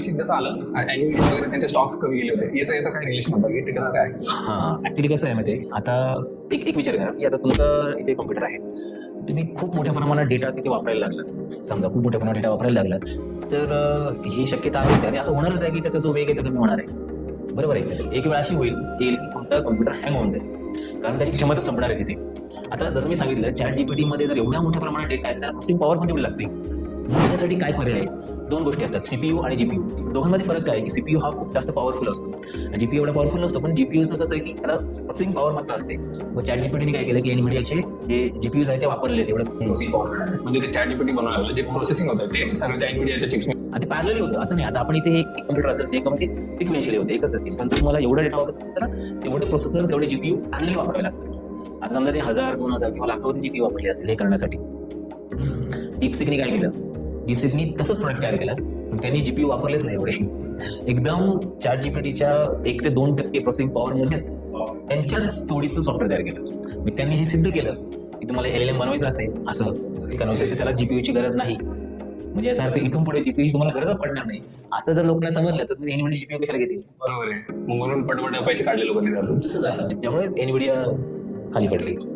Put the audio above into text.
दिवशी जसं आलं Nvidia वगैरे त्यांचे स्टॉक्स कमी गेले होते, याचं काय रिलेशन होतं की ते कसं काय? ऍक्च्युली कसं आहे माहिती आता एक विचार करा की आता तुमचं इथे कॉम्प्युटर आहे, तुम्ही खूप मोठ्या प्रमाणात डेटा तिथे वापरायला लागलात, समजा खूप मोठ्या प्रमाणात डेटा वापरायला लागलात तर ही शक्यता आहेच आणि असं होणारच आहे की त्याचा जो वेग आहे तो कमी होणार आहे. बरोबर आहे. एक वेळ अशी येईल की तुमचा कॉम्प्युटर हँग होऊन जाईल कारण त्याची क्षमता संपणार आहे तिथे. आता जसं मी सांगितलं ChatGPT मध्ये जर एवढ्या मोठ्या प्रमाणात डेटा आहे त्याला प्रोसेसिंग पॉवर पण तेवढी लागते. मग त्याच्यासाठी काय पर्याय आहे? दोन गोष्टी असतात, सीपीयू आणि जीपीयू. दोघांमध्ये फरक काय आहे की सीपीयू हा खूप जास्त पॉवरफुल असतो आणि जीपीयू एवढा पॉवरफुल नसतो, पण जीपीयूचं कसं आहे की त्याला प्रोसेसिंग पॉवर मात्र असते. मग ChatGPTने काय केलं की एनव्हिडियाचे जे जीपीयूज आहे ते वापरले तेवढं प्रोसेसिंग पॉवर म्हणजे ते ChatGPT बनवायला जे प्रोसेसिंग होतं ते सगळं त्या Nvidiaच्या चिप्स. आणि ते पॅरलली होतं. असं नाही आता आपण इथे एक कॉम्प्युटर असेल ते एकामध्ये सिक्वेन्शियली होतं एकच सिस्टीम, पण तुम्हाला एवढा डेटा वापरत असेल तर तेवढे प्रोसेसर तेवढे जीपीयू पॅरलली वापरावे लागतात. आता समजा ते 1000 2000 किंवा लाखावधी जीपीयू वापरले असतील हे करण्यासाठी. डीपसिकने काय केलं, डीपसिकने तसंच प्रोडक्ट तयार केला पण त्यांनी जीपीयू वापरलेच नाही एवढे. एकदम ChatGPTच्या 1 ते 2% प्रोसेसिंग पॉवर मध्येच त्यांच्याच तोडीचं सॉफ्टवेअर तयार केलं. मग त्यांनी हे सिद्ध केलं की तुम्हाला LLM बनवायचं असेल असं बनवायचं त्याला जीपीयूची गरज नाही. म्हणजे याचा अर्थ इथून पुढे जीपीयू तुम्हाला गरजच पडणार नाही. असं जर लोकांना समजलं तर एनव्हिडिया जीपीयू कशाला घेतील? बरोबर आहे. म्हणून पटपट पैसे काढले लोकांनी त्यातून. तसं झालं त्यामुळे एनव्हिडिया खाली पडली.